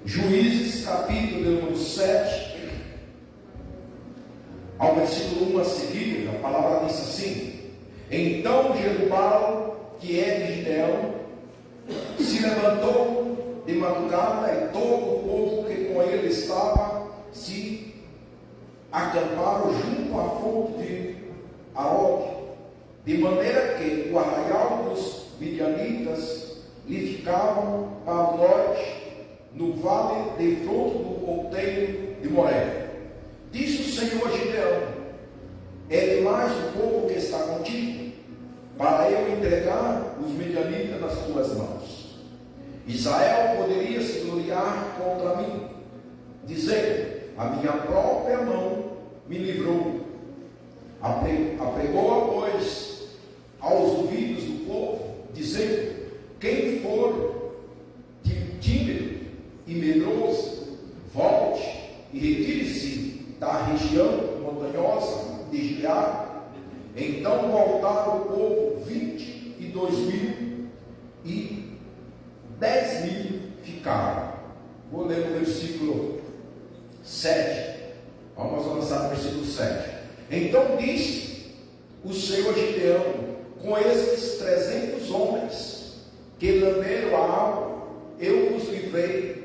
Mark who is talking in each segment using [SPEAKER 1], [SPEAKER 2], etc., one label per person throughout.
[SPEAKER 1] Juízes, capítulo número 7, ao versículo 1 a seguir, a palavra diz assim: Então Jerubbaal, que é de Gideão, se levantou de madrugada, e todo o povo que com ele estava se acamparam junto à fonte de Aroque, de maneira que o arraial dos midianitas lhe ficavam para o norte, no vale de fronte do outeiro de Moré. Disse o Senhor a Gideão: É demais o povo que está contigo, para eu entregar os midianitas nas tuas mãos. Israel poderia se gloriar contra mim, dizendo: A minha própria mão me livrou. Apregou-a, pois, aos ouvidos do povo, dizendo: Quem for tímido e medroso, volte e retire-se da região montanhosa de Gileade. Então voltaram o povo 22.000, e 10.000 ficaram. Vou ler o versículo 7. Vamos avançar no versículo 7. Então disse o Senhor a Gideão: Com estes 300 homens que lamberam a água, eu vos livrarei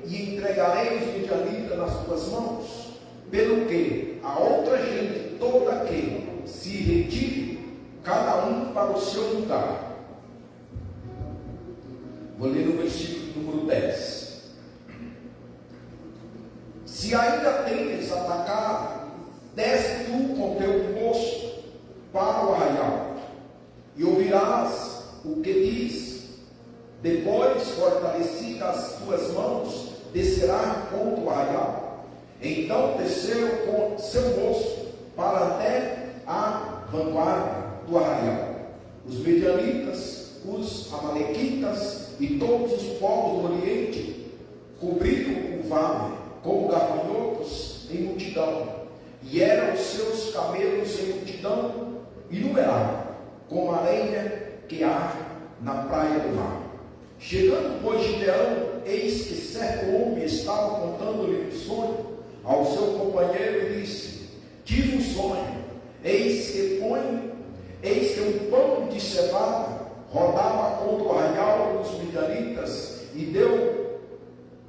[SPEAKER 1] e entregarei os midianitas nas tuas mãos. Pelo que a outra gente toda que se retire, cada um para o seu lugar. Vou ler o versículo número 10. Se ainda tens atacado, desce tu com teu moço para o arraial, e ouvirás o que diz. Depois, fortalecidas as tuas mãos, descerá contra o arraial. Então desceu com seu moço para até a vanguarda do arraial. Os medianitas, os amalequitas e todos os povos do Oriente cobriram o vale como gafanhotos em multidão, e eram os seus camelos em multidão inumerável, como a areia que há na praia do mar. Chegando, pois, Gideão, eis que certo homem estava contando-lhe um sonho ao seu companheiro, e disse: Tive um sonho, eis que um pão de cevada rodava contra o arraial dos midianitas, e deu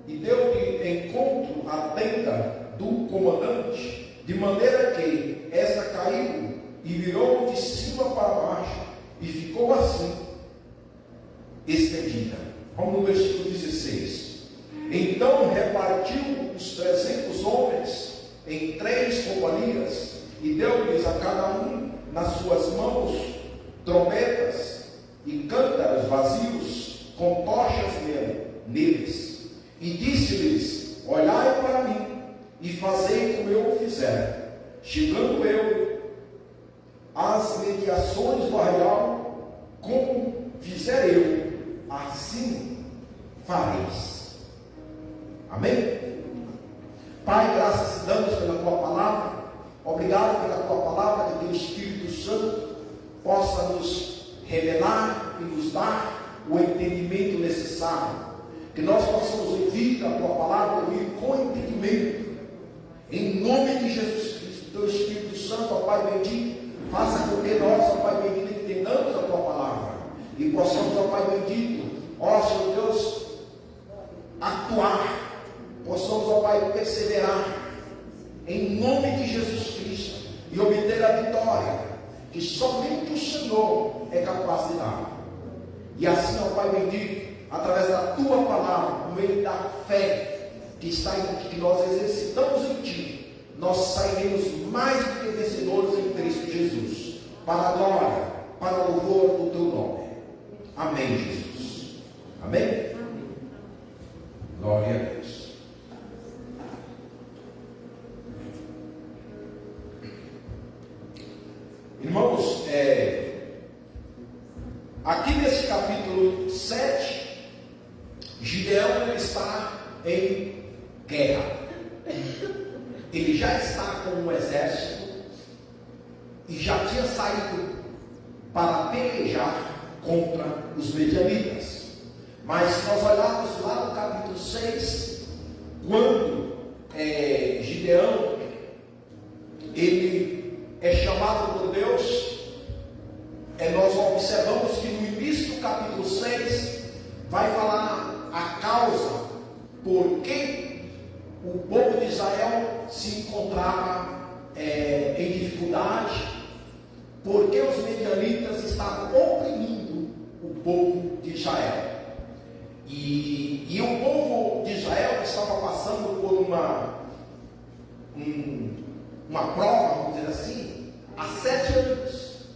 [SPEAKER 1] de encontro à tenda do comandante, de maneira que esta caiu e virou de cima para baixo, e ficou assim estendida. Vamos no versículo 16. Então repartiu os 300 homens em 3 companhias, e deu-lhes a cada um nas suas mãos trombetas e cântaros vazios com tochas neles. E disse-lhes: Olhai para mim e fazei como eu fizer. Chegando eu às mediações do arraial, como fizer eu, assim fareis. Amém? Pai, graças te damos pela tua palavra. Obrigado pela tua palavra, que teu Espírito Santo possa nos revelar e nos dar o entendimento necessário. Que nós possamos ouvir a tua palavra, ouvir com entendimento. Em nome de Jesus Cristo, teu Espírito Santo, ó Pai bendito, faça com que nós, ó Pai bendito, entendamos a tua palavra e possamos, ó Pai bendito, ó Senhor Deus, atuar, possamos, ó Pai, perseverar em nome de Jesus Cristo e obter a vitória que somente o Senhor é capaz de dar. E assim, ó Pai bendito, através da tua palavra, no meio da fé que está em que nós exercitamos em ti, nós sairemos mais do que vencedores em Cristo Jesus, para a glória, para o louvor do teu nome. Amém, Jesus. Amém? Amém. Glória a Deus. Irmãos, aqui nesse capítulo 7, Gideão está em guerra. Ele já está com um exército e já tinha saído para pelejar contra os medianitas. Mas se nós olharmos lá no capítulo 6, quando Gideão, ele é chamado por Deus, nós observamos que no início do capítulo 6, vai falar a causa por que o povo de Israel se encontrava em dificuldade, porque os medianitas estavam oprimindo o povo de Israel. E o povo de Israel estava passando por uma prova, vamos dizer assim, há 7 anos,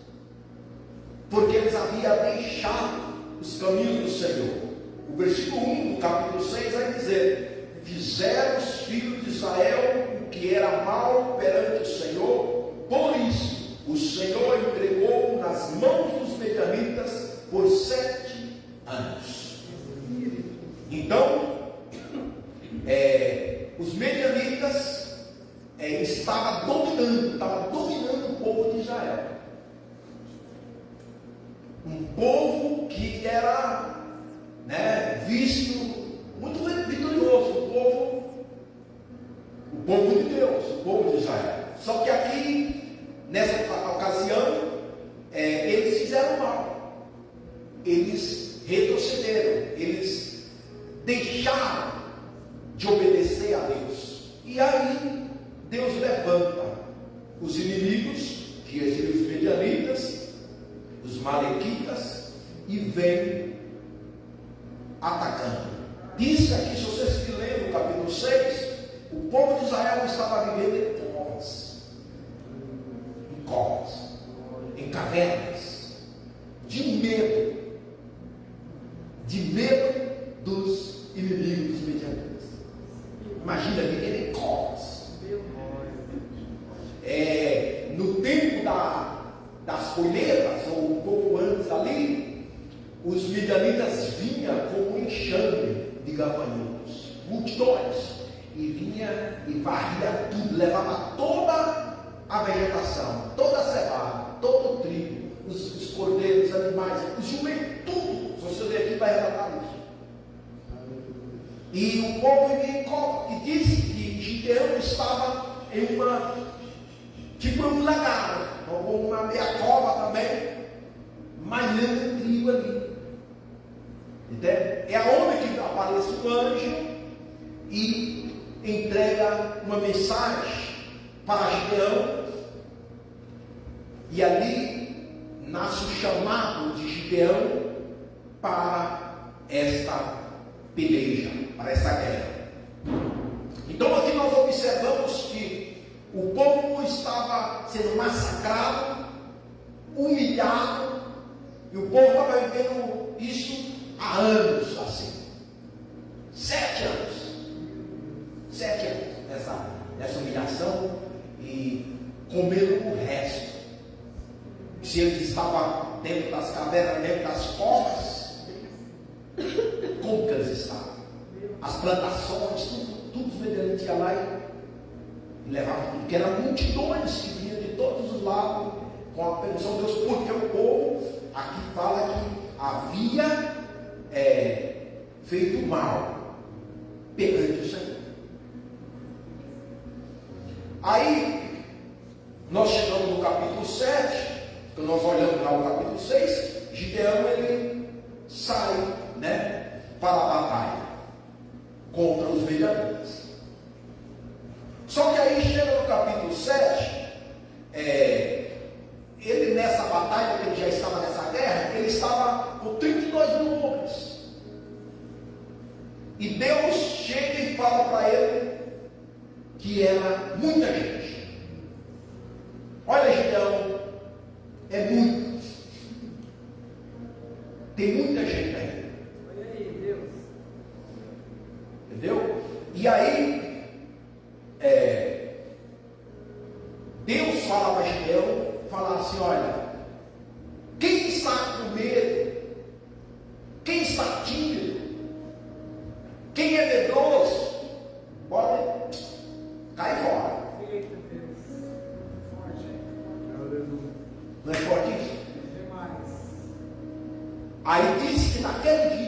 [SPEAKER 1] porque eles haviam deixado os caminhos do Senhor. O versículo 1 do capítulo 6 vai dizer: fizeram os filhos de Israel o que era mal perante o Senhor, por isso o Senhor entregou nas mãos dos medianitas por 7 anos. Então, os medianitas estavam dominando o povo de Israel. Um povo que era visto muito vitorioso, o povo de Deus, o povo de Israel. Só que aqui, nessa ocasião, eles fizeram mal, eles retrocederam, eles deixaram de obedecer a Deus. E aí Deus levanta os inimigos, que seriam os medianitas, os malequitas, e vem atacando. Diz aqui, se vocês lerem no capítulo 6, o povo de Israel estava vivendo em covas, em cavernas, de medo dos inimigos medianitas. Imagina viver em covas. No tempo das colheitas, ou um pouco antes ali, os medianitas vinham como um enxame de gafanhotos, multidões, e vinha e varria tudo, levava toda a vegetação, toda a cevada, todo o trigo, os cordeiros, os animais, os jumentos, tudo. Se você ler aqui, vai relatar isso. E o povo vivia em cova, e disse que Gideão estava em tipo um lagar, ou uma meia cova também, malhando trigo ali. Entende? É aonde que aparece um anjo e entrega uma mensagem para Gideão, e ali nasce o chamado de Gideão para esta peleja, para essa guerra. Então aqui nós observamos que o povo estava sendo massacrado, humilhado, e o povo estava vivendo isso há anos assim. 7 anos. 7 anos nessa humilhação e comendo o resto. Se eles estavam dentro das cavernas, dentro das covas, como que eles estavam? As plantações, tudo os medianitas iam lá e levavam tudo, que eram multidões que vinham de todos os lados com a permissão de Deus, porque o povo aqui fala que havia feito mal perante o Senhor. Aí nós chegamos no capítulo 7, quando nós olhamos lá o capítulo 6, Gideão ele sai para a batalha contra os medianitas. Só que aí chega no capítulo 7, ele nessa batalha, que ele já estava nessa guerra, ele estava com 32 mil homens. E Deus chega e fala para ele que era muita gente. Olha, Gideão, é muito. Tem muita gente aí.
[SPEAKER 2] Olha aí, Deus.
[SPEAKER 1] Entendeu? E aí, Deus fala para Gideão, fala assim: olha, quem está com medo, quem está tímido, quem é medroso, pode cair fora.
[SPEAKER 2] Eita, Deus. Forte.
[SPEAKER 1] Não é forte isso?
[SPEAKER 2] Demais.
[SPEAKER 1] Aí diz que naquele dia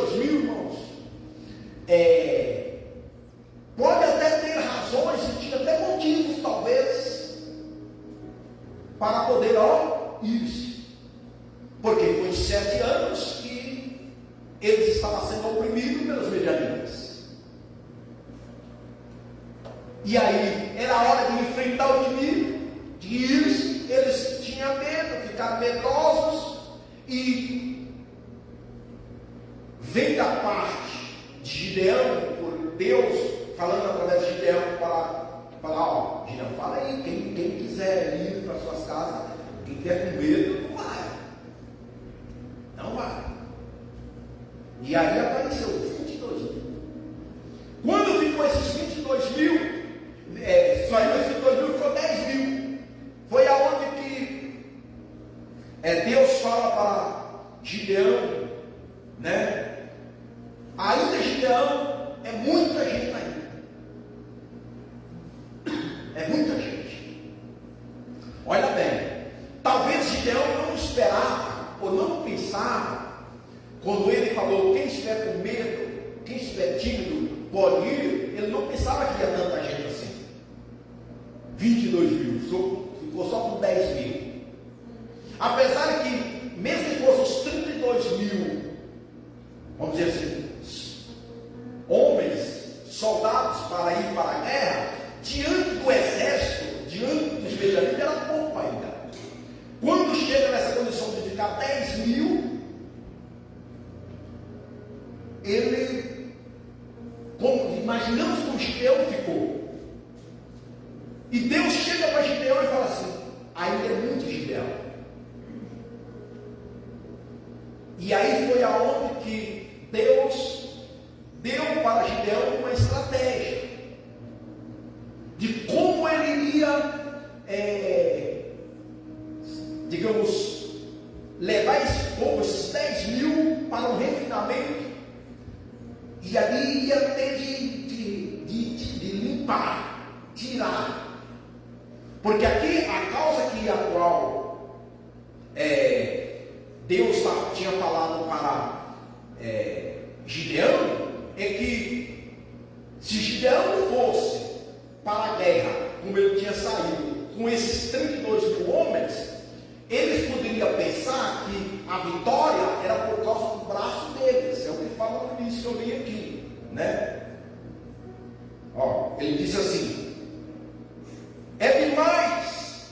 [SPEAKER 1] 22 mil, irmãos, pode até ter razões e tinha até motivos, talvez, para poder ir-se, porque foi 7 anos que eles estavam sendo oprimidos pelos medianitas. E aí era a hora de enfrentar o inimigo, de ir-se. Eles tinham medo, ficaram medrosos, e vem da parte de Gideão, por Deus falando através de Gideão, para falar: Gideão, fala aí, quem quiser ir para suas casas, quem tiver com medo, não vai. E aí apareceu 22 mil. Quando ficou esses 22 mil, saiu esses 22 mil, ficou 10 mil. Foi aonde que Deus fala para Gideão, né? Ainda Gideão, é muita gente ainda. É muita gente. Olha bem, talvez Gideão não esperava, ou não pensava, quando ele falou: quem estiver com medo, quem estiver tímido, pode ir. Ele não pensava que ia tanta gente assim. 22 mil, ficou só com 10 mil. Apesar que, mesmo que fossem os 32 mil, vamos dizer assim, homens, soldados para ir para a guerra, diante do exército, diante dos medianitas, era pouco ainda. Quando chega nessa condição de ficar 10 mil, ele, como imaginamos que o Gideão ficou. E Deus chega para Gideão e fala assim: ainda é muito, Gideão. E aí foi aonde que Deus deu para Gideão uma estratégia de como ele iria, digamos, levar esse povo, esses 10 mil, para um refinamento. E ali ia ter de limpar, tirar. Porque aqui a causa que a qual Deus tinha falado para Gideão é que, se Gideão fosse para a guerra, como ele tinha saído, com esses 32 mil homens, eles poderiam pensar que a vitória era por causa do braço deles. É o que fala no início que eu li aqui, né? Ele disse assim: é demais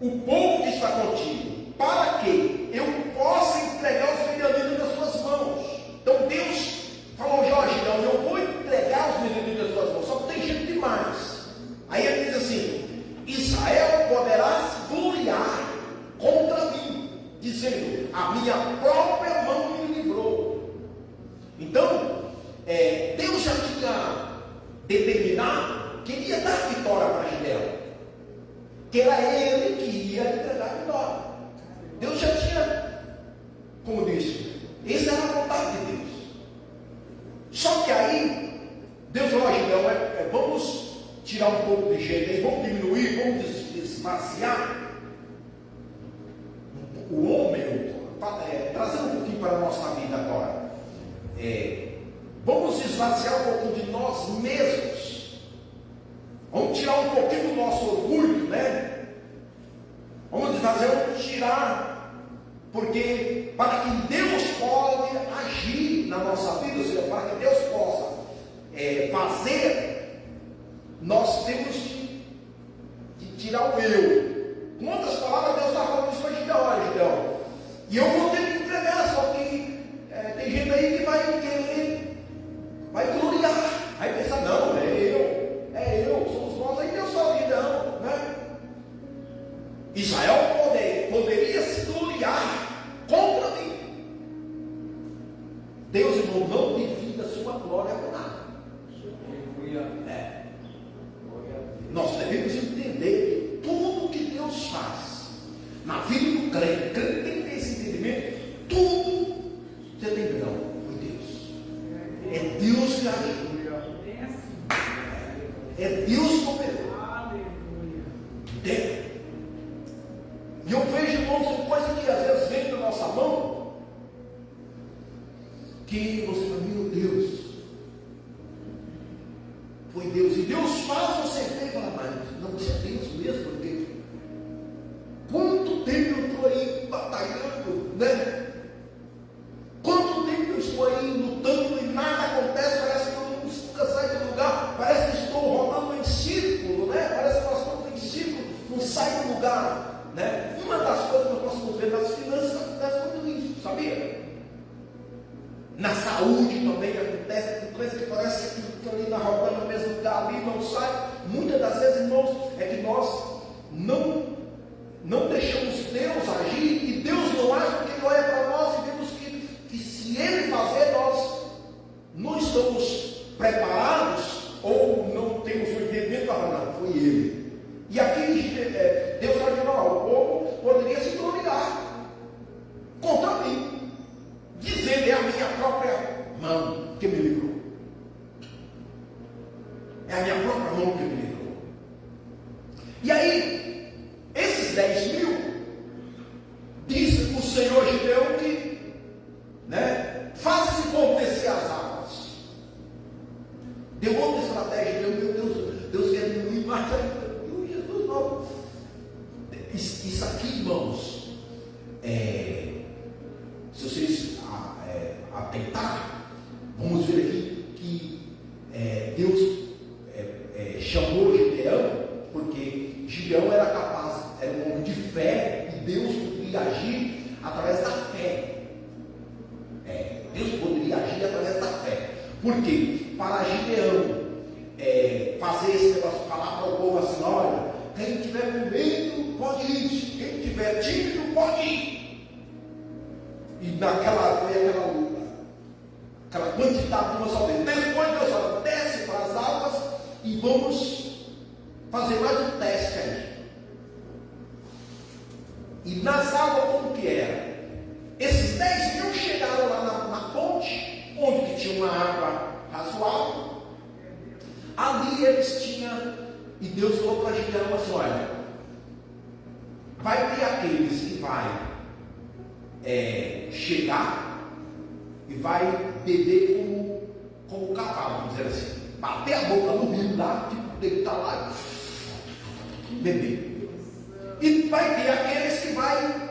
[SPEAKER 1] o povo que está contigo, para que eu possa entregar os medianitas nas suas mãos. Então Deus falou: Jorge, então eu vou entregar os medianitas nas suas mãos, só que tem gente demais. Aí ele diz assim: Israel poderá se gloriar contra mim, dizendo: a minha própria mão me livrou. Então, Deus já tinha determinado que ia dar vitória para Gideão, que era ele que ia entregar a vitória. Deus já tinha, como disse, essa era a vontade de Deus. Só que aí Deus falou: Gideão, vamos tirar um pouco de gente aí, vamos diminuir, vamos esvaziar o homem, trazer um pouquinho para a nossa vida agora. Vamos esvaziar um pouquinho de nós mesmos. Vamos tirar um pouquinho do nosso orgulho, né? Vamos esvaziar, vamos tirar, porque para que Deus pode agir na nossa vida, ou seja, para que Deus possa fazer, nós temos de tirar o eu. Com outras palavras, Deus está falando isso para Gideão: olha, Gideão, e eu vou ter que entregar, só que tem gente aí que vai querer, vai gloriar, vai pensar: não, é eu, somos nós. Aí Deus fala: Gideão, né? Israel poderia se gloriar contra mim. Deus, irmão, não divida a sua glória com nada. Nós devemos entender que tudo que Deus faz na vida do crente, tem que ter esse entendimento. Tudo você tem que não, foi Deus. É Deus que agiu. É Deus que operou. E eu vejo, irmãos, coisa que às vezes vem da nossa mão, que você fala, meu Deus, foi Deus. E Deus faz você ver e falar, mas não, isso é Deus mesmo, porque quanto tempo eu estou aí batalhando, né? Quanto tempo eu estou aí lutando e nada acontece, parece que eu nunca saio do lugar, parece que estou rodando em círculo, né? Parece que nós estamos em círculo, não sai do lugar, né? Uma das coisas que nós possamos ver nas finanças acontece muito isso, sabia? Na saúde também acontece, tem coisa que parece que fica ali na rodando no mesmo lugar, ali não sai. Muitas das vezes, irmãos, é que nós não deixamos Deus agir, e Deus não age porque Ele olha para nós e vemos que se Ele fazer, nós não estamos preparados ou não temos o entendimento para não, foi Ele. E aqui Deus está dizendo, o povo poderia se gloriar contra mim, dizendo, é a minha própria mão que me livrou. É a minha própria mão que me livrou. E aí, esses 10 mil, diz o Senhor Gideão que, né, faça esse povo descer as águas. Deu outra estratégia, meu Deus quer diminuir mais ainda. Jesus não. Isso aqui, irmãos, se vocês atentar, vamos ver aqui que Deus chamou Gideão, porque Gideão era capaz, era um homem de fé, e Deus poderia agir através da fé. Deus poderia agir através da fé. Por quê? Para Gideão fazer esse negócio, falar para o povo assim, olha, quem tiver com medo pode ir, quem tiver tímido pode ir. E naquela aquela quantidade de uma só vez. Depois Deus fala, desce para as águas e vamos fazer mais um teste aí. E nas águas como que era? Esses 10 mil chegaram lá na fonte, onde que tinha uma água razoável. Ali eles tinham, e Deus falou para Gideão assim, olha, vai ter aqueles que vai chegar e vai beber como cavalo, vamos dizer assim, bater a boca no rio lá, tipo, deitar lá e beber. E vai ter aqueles que vai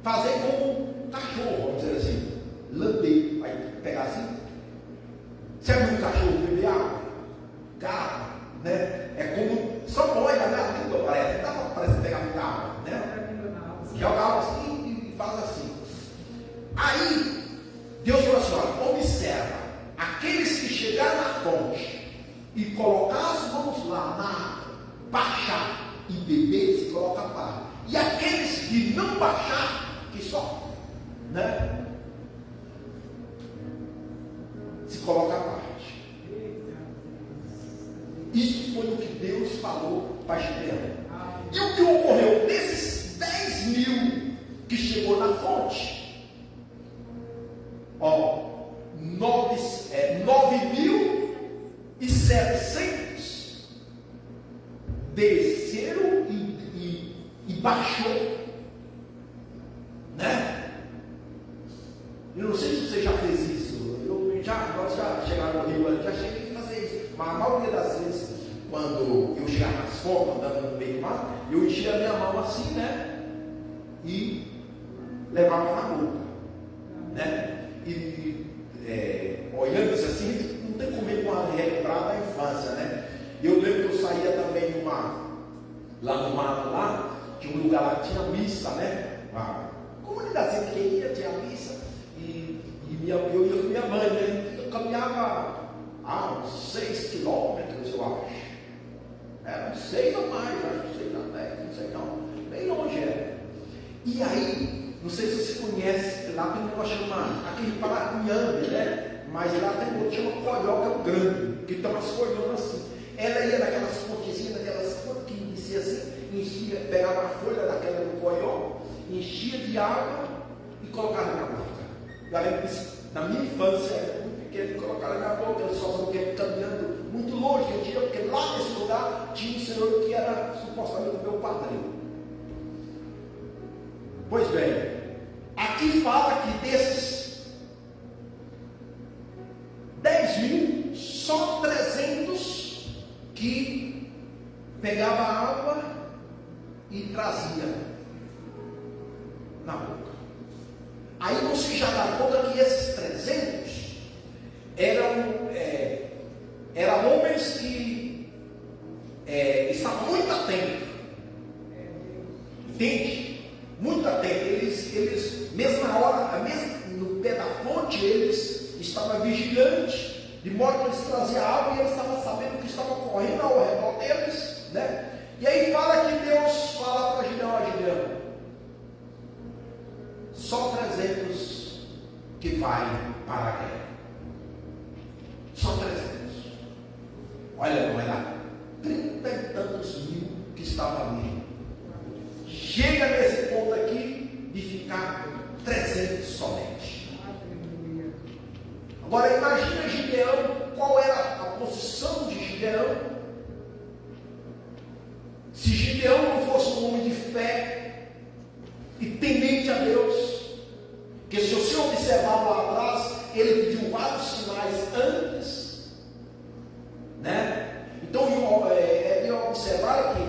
[SPEAKER 1] fazer como um cachorro, vamos dizer assim, lamber, vai pegar assim. Sabe um cachorro beber água? Gato, né? É como, só pode na língua, parece, não dá para pegar muita água, né? Joga água assim e faz assim. Aí, Deus falou assim, olha, observa, aqueles que chegar na fonte e colocar as mãos lá na água, baixar e beber, se coloca a parte. E aqueles que não baixar, que só, né? Se coloca a parte. Isso foi o que Deus falou para Gideão. E o que ocorreu desses 10 mil que chegou na fonte? 9.700 desceram e baixou, né? Eu não sei se você já fez isso. Nós já chegaram no Rio, já cheguei a fazer isso. Mas a maioria das vezes, quando eu chegava nas fontes, andando no meio do mar, eu enchia a minha mão assim, né? E levava na boca, né? Olhando isso assim, não tem como relembrar da infância, né? Eu lembro que eu saía também lá no mato, lá, tinha um lugar lá que tinha missa, né? Uma comunidade pequena tinha missa, eu ia com minha mãe, né? Eu caminhava uns 6 quilômetros, eu acho. Uns 6 ou mais, acho que 6 a 10, não sei não, bem longe era. E aí, não sei se você conhece, lá tem um negócio chamado, aquele paracunhambe, né? Mas lá tem um outro que chama coioca grande, que tem umas folhonas assim. Ela ia naquelas pontezinhas, daquelas folhas que inicia assim, enchia, pegava a folha daquela do coió, enchia de água e colocava na boca. Galera, na minha infância, era muito pequeno, colocava na boca, eu só não queria caminhando muito longe, eu tinha, porque lá nesse lugar tinha um senhor que era supostamente o meu padrinho. Pois bem, aqui fala que desses pegava água e trazia na boca. Aí você já dá conta que esses 300 eram homens que estavam muito atentos. Entende? Muito atentos. Eles mesmo na hora, mesmo no pé da fonte, eles estavam vigilantes, de modo que eles traziam água e eles estavam sabendo o que estava correndo ao redor deles, né? E aí fala que Deus fala para Gideão: Gideão, só 300 que vai para a guerra. Só 300. Olha, não era 30 e tantos mil que estavam ali. Chega nesse ponto aqui de ficar 300 somente. Agora imagina Gideão, qual era a posição de Gideão? Se Gideão não fosse um homem de fé e temente a Deus, que se você observar lá atrás, ele pediu vários sinais antes, né? Então é de observar que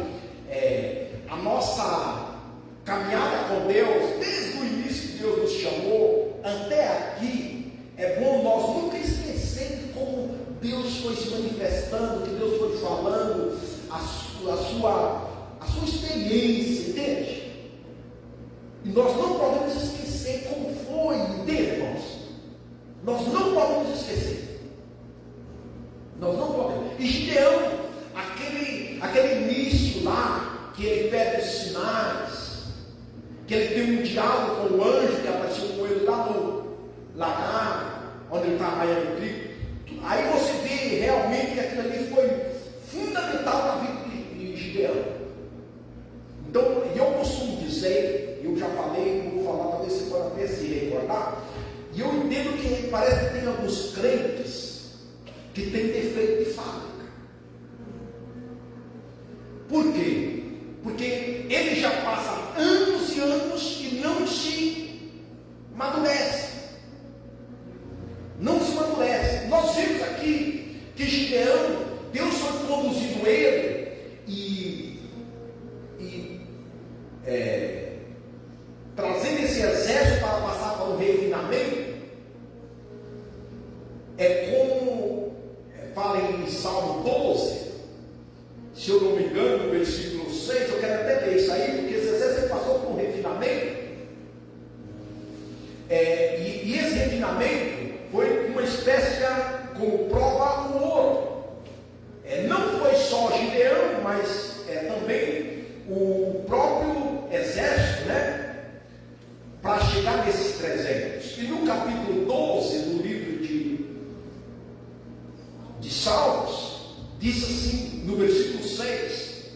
[SPEAKER 1] a nossa caminhada com Deus, desde o início que Deus nos chamou até aqui, é bom nós nunca esquecer de como Deus foi se manifestando, que Deus foi falando, a sua experiência, entende? E nós não podemos esquecer como foi, entende, irmãos? Nós não podemos esquecer. Nós não podemos. E Gideão, aquele início lá, que ele pede os sinais, que ele tem um diálogo com o anjo que apareceu com ele lá no lagar, onde ele está arraiando trigo. Aí você vê realmente que aquilo ali foi fundamental na vida de Gideão. Então, eu costumo dizer, eu já falei, não vou falar, talvez você pode até se recordar, e eu entendo que parece que tem alguns crentes que têm defeito de fábrica. Por quê? Porque ele já passa anos e anos e não se amadurece. Não se amadurece. Nós vimos aqui que Gideão, Deus foi conduzindo ele trazendo esse exército para passar para o refinamento. Como fala em Salmo 12, se eu não me engano, no versículo 6, eu quero até ler isso aí, porque esse exército passou por um refinamento, e esse refinamento foi uma espécie de como prova o ouro. Não foi só Gideão, mas também o próprio exército, né? Para chegar nesses 300. E no capítulo 12, no livro de Salmos, diz assim, no versículo 6: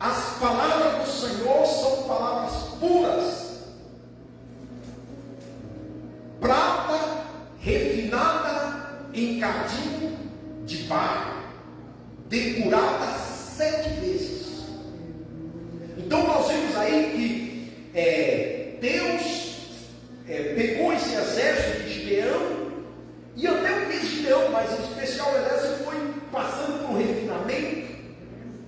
[SPEAKER 1] as palavras do Senhor são palavras puras, prata refinada em cadinho de barro, depurada 7 vezes. Então nós vemos aí que Deus pegou esse exército de Gideão, e até o mesmo Gideão, mas em especial o exército, foi passando por um refinamento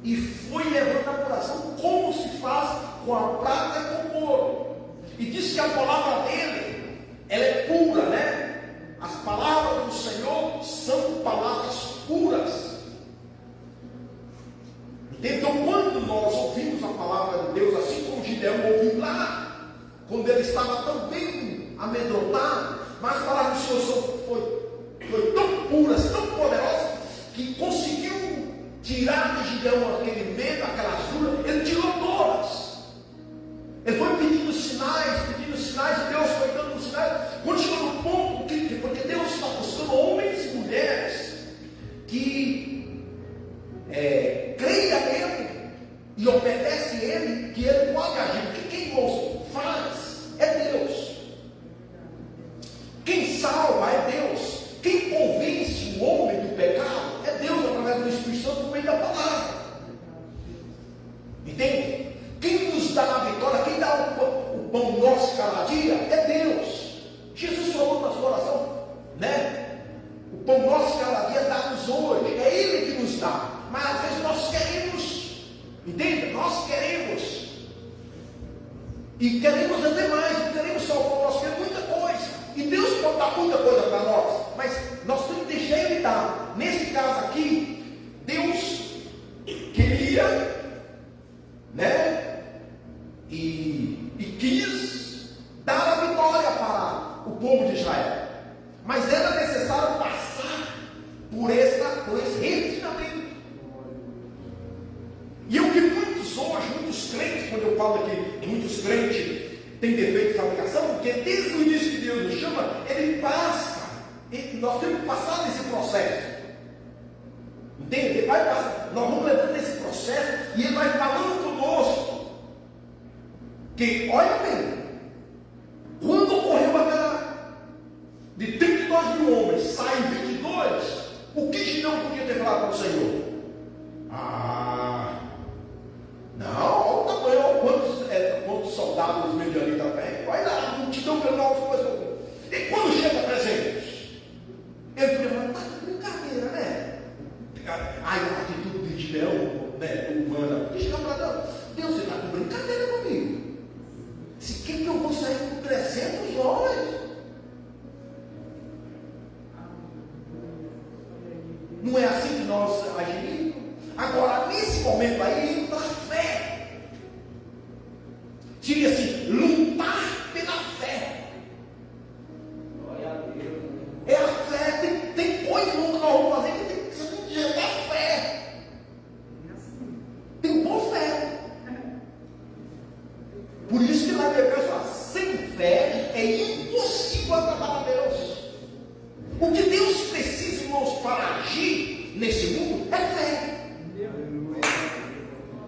[SPEAKER 1] e foi levando a coração como se faz com a prata e com o ouro. E diz que a palavra dele, ela é pura, né? As palavras do Senhor são palavras puras. Então, quando nós ouvimos a palavra de Deus, assim como Gideão ouviu lá, quando ele estava tão bem amedrontado, mas a palavra do Senhor foi tão pura, tão poderosa, que conseguiu tirar de Gideão aquele medo, aquela jura, ele tirou todas. Ele foi pedindo sinais, e Deus foi dando sinais. Quando chegou no ponto, porque Deus está buscando homens e mulheres que creia nele e obedece a ele, que ele pode agir. Porque quem faz é Deus. Quem salva é Deus. Quem convence o homem do pecado é Deus, através do Espírito Santo, no meio da palavra. Entende? Quem nos dá a vitória, quem dá o pão nosso cada dia é Deus. Jesus falou na sua oração, né? O pão nosso cada dia dá-nos hoje. É Ele que nos dá. Mas às vezes nós queremos E queremos até mais, não queremos só o pão, nós queremos muita coisa. E Deus pode dar muita coisa para nós, mas nós temos que deixar Ele dar. Nesse caso aqui, Deus queria, né? E quis dar a vitória para o povo de Israel. Mas era necessário passar por esse refinamento. E o que muitos hoje, muitos crentes, quando eu falo aqui, muitos crentes têm defeito de fabricação, porque desde o início que Deus nos chama, Ele passa, nós temos que passar nesse processo. Entende? Ele vai passar, nós vamos levando nesse processo e Ele vai falando conosco. Que, olha bem, quando ocorreu aquela de 32 mil homens, saem 22, o que Gideão podia ter falado para o Senhor? Não, olha o tamanho, olha quantos soldados medianitas tem, vai lá, multidão pelo nome de coisa. E quando chega 300? Ele podia falar, tá de brincadeira, né? Aí a atitude de Gideão, né, humana, porque chega para Deus, você está com brincadeira comigo? Se quer que eu vou sair com 300 homens? Não é assim que nós agimos? Agora, nesse momento aí, entra a fé. Seria assim, lutar pela fé.
[SPEAKER 2] Glória a Deus.
[SPEAKER 1] É a fé, tem coisa que nós vamos fazer que tem que ser injetar fé. Tem que pôr fé. Por isso que lá em Hebreus fala, sem fé é impossível agradar a Deus. O que Deus precisa, irmãos, para agir nesse mundo é fé.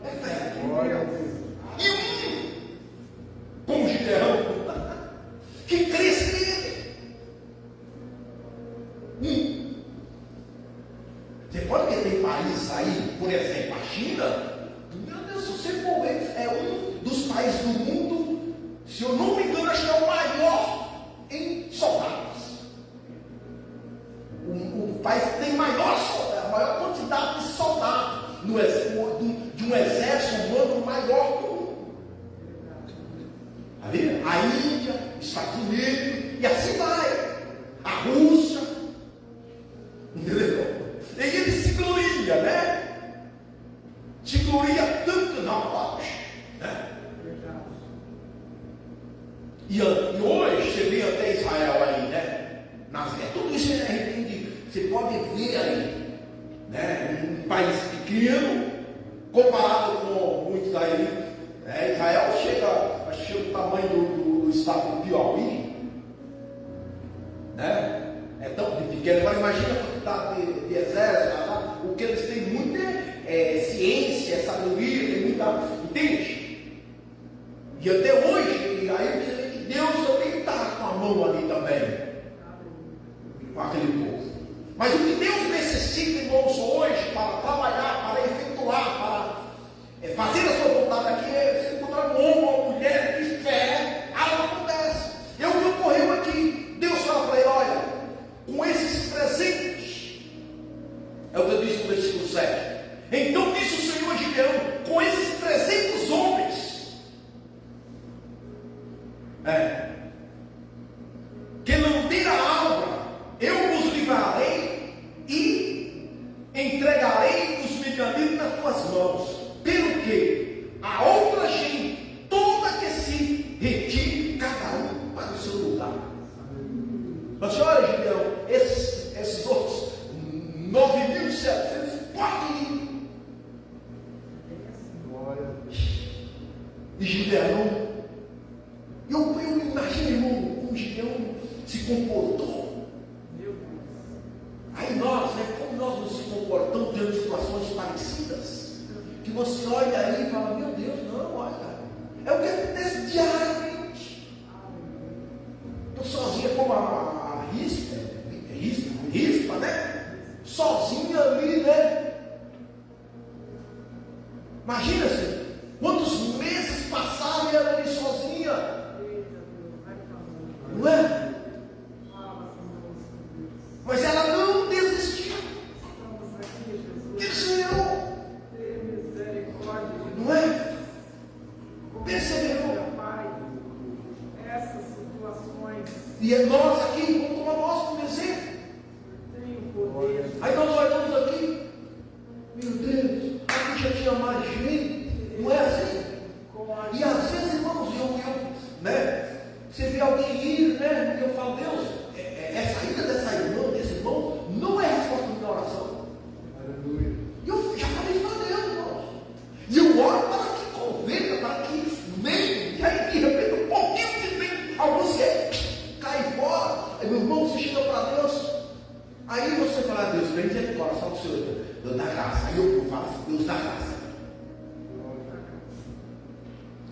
[SPEAKER 1] É fé. E como Gideão, que cresce nele. Você pode ver, tem países aí, por exemplo, a China. Meu Deus, se você for ver, é um dos países do mundo, se eu não me engano, acho que é o maior em soldados. O país que tem a maior quantidade de soldados de um exército humano maior do mundo. Tá vendo? A Índia, Estados Unidos, e assim vai. A Rússia. Entendeu? E ele se gloria, né? Se gloria tanto na paz, né? E hoje você vê até Israel aí, né? Tudo isso a gente, você pode ver aí, né? Um país pequeno comparado com muitos aí, né? Israel chega o tamanho do estado do Piauí, né? É tão pequeno. Agora imagina a quantidade de exército, tá? O que eles têm muita ciência, sabedoria, tem muita, entende? E até hoje, aí você vê que Deus também está com a mão ali também, com aquele povo. Mas o que Deus necessita, irmãos, hoje, para trabalhar, para efetuar, para fazer a sua vontade aqui, é você encontrar um homem ou uma mulher de fé, algo acontece. É o que ocorreu aqui. Deus fala para ele, olha, com esses 300, é o que eu disse no versículo 7. Então disse o Senhor a Gideão, com esses 300 homens, que não dê a alma, eu vos livrarei e entregarei os midianitas nas tuas mãos. Pelo que a outra gente, toda que se retire, cada um para o seu lugar. Mas olha, Gideão, esses outros 9.700 podem ir. E Gideão, eu imagino, irmão, como Gideão se comportou. Aí nós, né, como nós nos comportamos diante de situações parecidas, que você olha aí e fala, meu Deus, não, olha, é o que acontece diariamente. Estou sozinha como a rispa, né? Sozinha ali, né? Imagina-se, quantos meses passaram e ela ali sozinha, não é? Mas ela não desistiu. Perseverou. Não é? Perseverou. falar, Deus, prende ele coração do Senhor, Deus da graça. Aí eu falo assim, Deus da graça.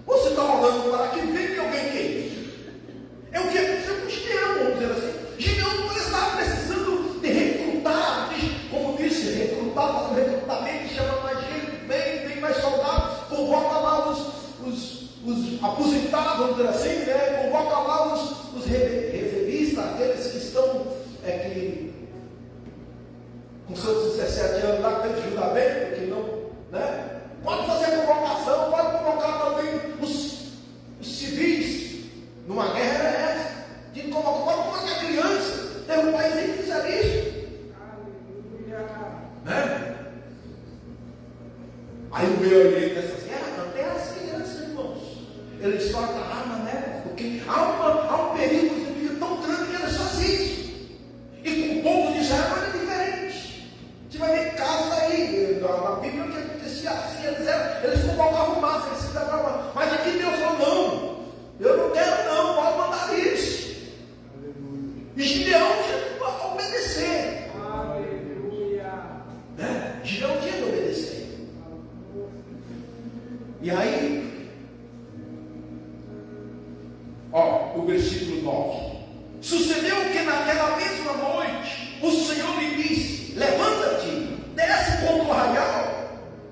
[SPEAKER 1] Você está falando para que vem alguém que é isso? É o que aconteceu com Gideão, vamos dizer assim. Gideão estava precisando de recrutar, como disse, recrutar, fazer um recrutamento, chama mais gente, vem mais soldados, convoca lá os aposentados, vamos dizer assim, né? Convoca lá os reservistas, aqueles que estão com seus 17 anos lá, que tem juramento, que não, né? Pode fazer a convocação, pode convocar também os civis. Numa guerra era essa. De convocar, pode colocar criança. Tem um país aí que fizer isso. Né? Aí o meu Oriente disse assim, até as crianças, irmãos, eles soltam a arma nela, porque há um perigo tão grande que eles fazem isso. E com o povo de Israel era diferente. Você vai ver casos aí, na Bíblia que acontecia assim, eles convocavam massa, eles se levavam. Mas aqui Deus falou, não, eu não quero não, pode mandar isso. E Gideão tinha que obedecer. Né? Gideão tinha que obedecer. E aí, o versículo 9. Sucedeu que naquela mesma noite o Senhor lhe disse: levanta-te, desce contra o arraial,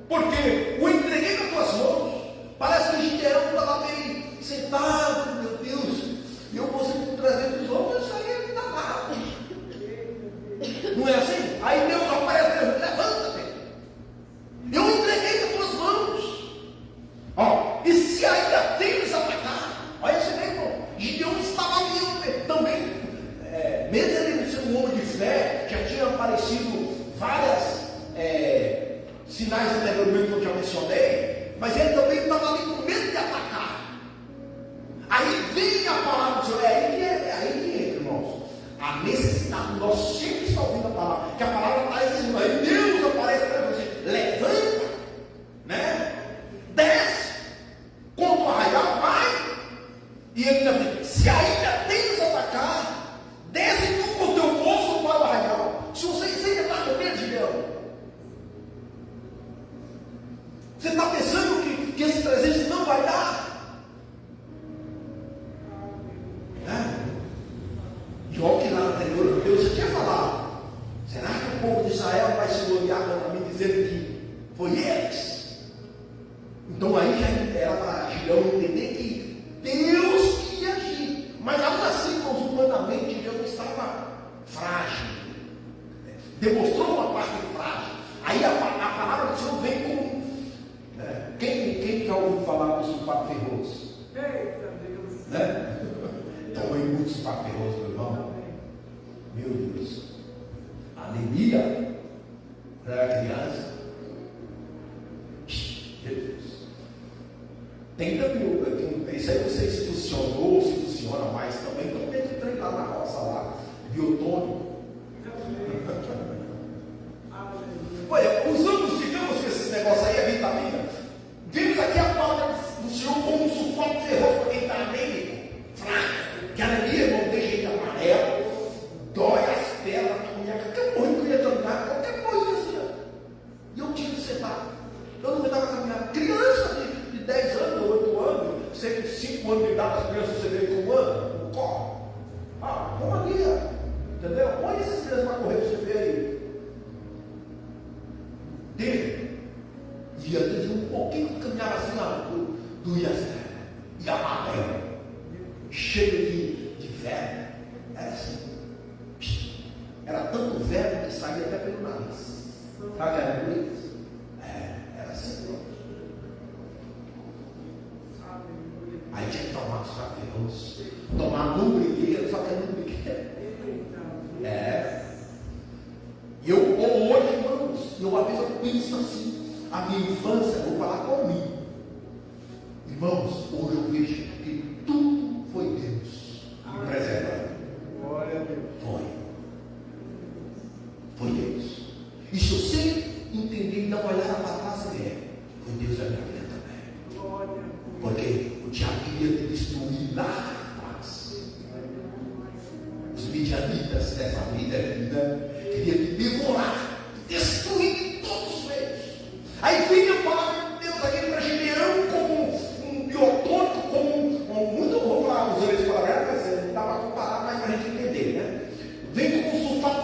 [SPEAKER 1] porque o entreguei nas tuas mãos. Parece que Gideão estava meio sentado, meu Deus, e eu vou ser com 300 homens, isso aí não dá nada. Não é assim? Aí Deus aparece, levanta-te, eu entreguei nas tuas mãos. E se ainda tens atacar, olha esse irmão, Gideão estava ali também, mesmo ele sendo um homem de fé, já tinha aparecido várias sinais anteriormente que eu já mencionei, mas ele também estava ali com medo de atacar. Aí vem a palavra do Senhor, aí que entra, irmãos, a necessidade, nós sempre estamos ouvindo a palavra, que a palavra está dizendo, aí Deus aparece para você, levanta, né? Desce contra o arraial, vai. E ele diz, se ainda tens atacar, desce tu com o teu moço para o arraial. Se você ainda está com medo, Gideão, você está pensando que esses 300 não vai dar? E olha que lá no anterior, Deus já tinha falado, será que o povo de Israel vai se gloriar contra mim, dizendo que foi eles? Então aí já era para Gideão entender que Deus ia agir, mas ainda assim, humanamente, Gideão estava frágil, demonstrou uma parte frágil. Aí a palavra do Senhor vem com quem já ouviu falar do sulfato ferroso?
[SPEAKER 2] Eita Deus!
[SPEAKER 1] Né? Tomei muito sulfato ferroso, meu irmão. Meu Deus, anemia para a criança. Jesus. Tem também, isso aí não sei se funcionou ou se funciona mais também. Também tem trem lá na roça lá, biotônico. Olha, usamos, digamos que esses negócios aí é vitamina. Vimos aqui a palavra do Senhor como um sulfato ferroso para quem está anêmico, fraco, que a anemia, irmão, deixa ele amarelo, dói as pernas, qualquer coisa que eu ia caminhar, qualquer coisa assim. E eu tinha que sentar. Eu não estava caminhando. Criança de 10 anos, 8 anos, 5 anos de idade, as crianças você vê com 1 ano, corre. Vamos ali, entendeu? Olha essas crianças para correr para você ver aí. Dele. E às vezes um pouquinho caminhava assim, doía as pernas. E amarelo, cheio de verme. Era assim. Era tanto verme que saía até pelo nariz. Sabe que era bonito? Era assim. Aí tinha que tomar sulfato ferroso, tomar lubriqueiro, só que é lubriqueiro. E eu hoje, irmãos, uma vez eu penso assim, a minha infância, vou falar comigo. Irmãos, hoje eu vejo que tudo foi Deus me preservando.
[SPEAKER 2] Glória a Deus.
[SPEAKER 1] Foi Deus. E se você entender e não olhar para trás, foi Deus da minha vida também.
[SPEAKER 2] Glória a Deus.
[SPEAKER 1] Porque o diabo queria te destruir lá atrás. Os midianitas dessa vida, queria te devorar.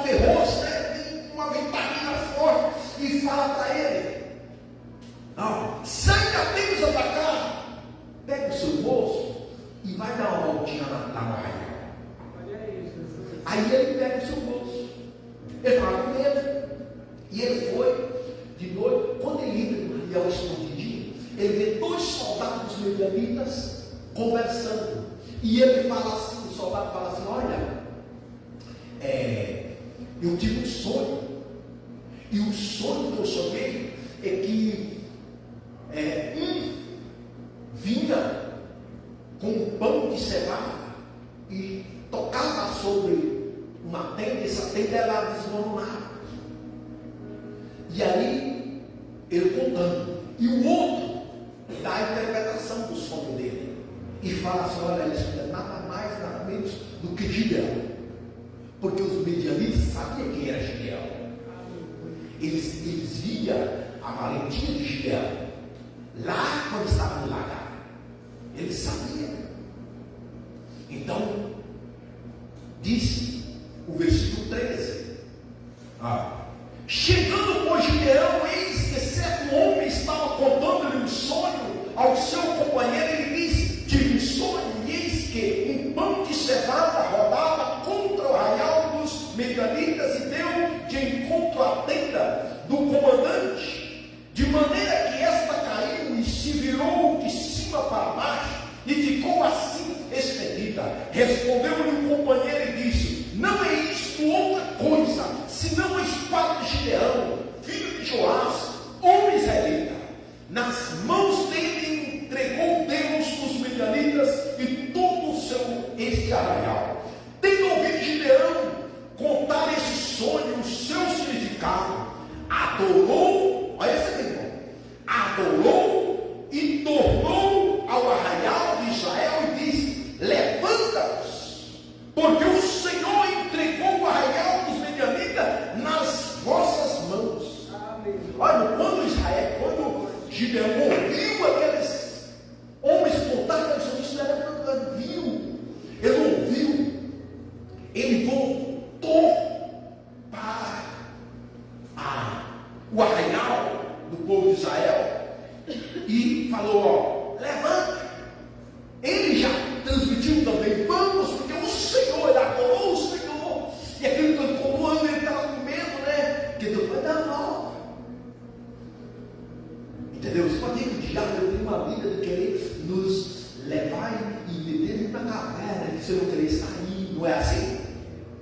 [SPEAKER 1] ferroso, né? Tem uma vitamina forte e fala para ele: não, sai da tenda para cá, pega o seu bolso e vai dar uma voltinha na arraial. Aí ele pega o seu bolso, ele estava com medo, e ele foi de noite. Quando ele entra no arraial escondidinho, ele vê 2 soldados medianitas conversando, e ele fala assim, o soldado fala assim: olha, eu tive um sonho, e o sonho que eu sonhei é que um vinha com um pão de cevada e tocava sobre uma tenda, essa tenda era desmoronada. E aí ele contando, e o outro dá a interpretação do sonho dele e fala assim: olha, isso não é nada mais, nada menos do que Gideão, porque os medianitas sabiam quem era Gideão. Eles viam a valentia de Gideão lá quando estava no lagar. Eles sabiam. Então disse o versículo 13: chegando por Gideão, eis que certo homem estava contando-lhe um sonho ao seu companheiro. Ele disse: tive um sonho, e eis que um pão de cevada rodava contra o arraial dos medianitas e deu de encontro à tenda do comandante, de maneira que esta caiu e se virou de cima para baixo e ficou assim estendida. Respondeu-lhe o companheiro e disse: não é isto outra coisa, senão a espada de Gideão, filho de Joás, homem israelita. Nas mãos dele entregou Deus os medianitas e todo o seu este arraial. Tendo ouvido Gideão contar esse sonho, o seu significado, adorou, olha essa aqui, adorou e tornou ao arraial de Israel e disse: levanta-vos, porque o Senhor entregou o arraial dos medianitas nas vossas mãos. Olha, quando Gideão ouviu aqueles homens contar aquele sonho, isso era viu, ele ouviu, ele voltou para o arraial do povo de Israel e falou: ó, levanta. Ele já transmitiu também: vamos, porque o Senhor, ele adorou o Senhor, e aquele comando, ele estava com medo, né? Que Deus vai dar a volta. Entendeu? Você pode ver que o diabo tem uma vida de querer nos levar e meter na caverna, de você não querer sair, não é assim?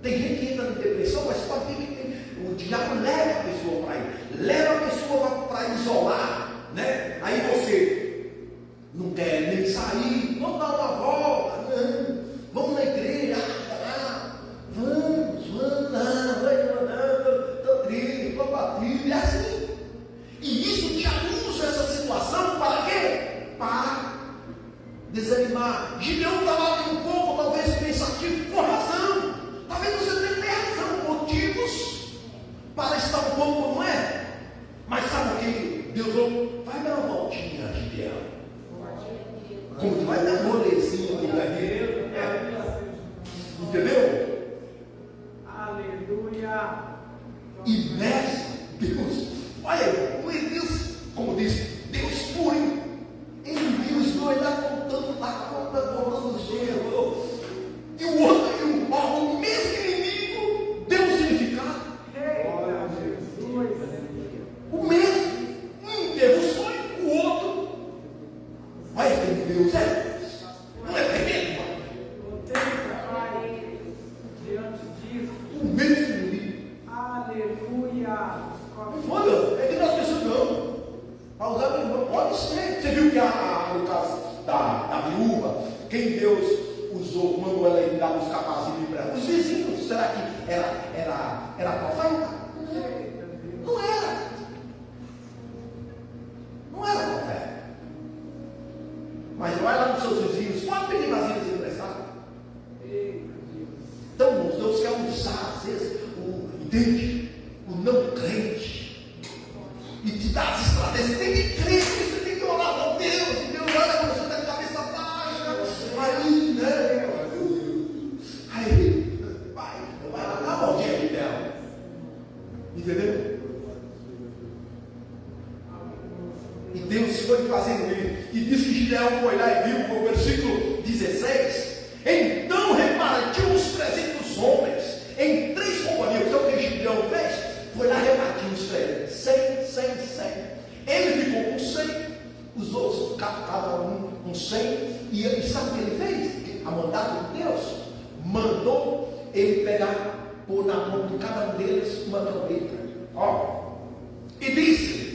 [SPEAKER 1] Tem gente que entra em depressão, mas pode ver que o diabo leva a pessoa para ir, leva a pessoa para isolar, né? Aí você não quer nem sair, vamos dar uma volta, não, vamos na igreja, vamos, estou triste, estou batido, é assim. E isso o diabo usa essa situação para quê? Para desanimar. Gideão estava um pouco, talvez, pensativo, com razão. Talvez você tenha razão, motivos para estar um pouco, não é? Mas sabe o que Deus falou? Vai dar uma voltinha, Gideão. Como tu vai dar uma rolezinha aqui daqui. Entendeu?
[SPEAKER 2] Aleluia.
[SPEAKER 1] E mexe, Deus, olha, Deus, como diz, Deus puro, ele viu os dois lá contando o sonho, e o outro, o mesmo inimigo, deu um significado.
[SPEAKER 2] Eita, Jesus.
[SPEAKER 1] O mesmo, teve um sonho, o outro, olha que Deus é, não é tremendo, mano?
[SPEAKER 2] Não tem pai diante disso.
[SPEAKER 1] O mesmo inimigo.
[SPEAKER 2] Aleluia.
[SPEAKER 1] Olha, é que nós pensamos, não. Pode ser. Você viu que no caso da viúva, quem Deus usou, mandou ela ir dar buscar vasilha para ela? Os vizinhos, será que era profeta? Não era. Não era profeta. Mas vai lá nos seus vizinhos, pode pedir vasilha emprestada. Então, Deus quer usar, às vezes, entende? O não crente. E te dá as estratégias. Você tem que crer, você tem que orar para Deus. E Deus olha quando você está de cabeça baixa. Aí, né? Aí, vai lá, dá uma voltinha de Deus. Entendeu? E Deus foi fazendo isso. E diz que Gideão foi lá e viu, no versículo 16: então repartiu os 300 homens em 3 companhias. Então o que Gideão fez? Foi lá repartir os 300, 100. Ele ficou com 100, os outros, cada um com 100. E sabe o que ele fez? A mandado de Deus mandou ele pegar, pôr na mão de cada um deles uma trombeta. E disse: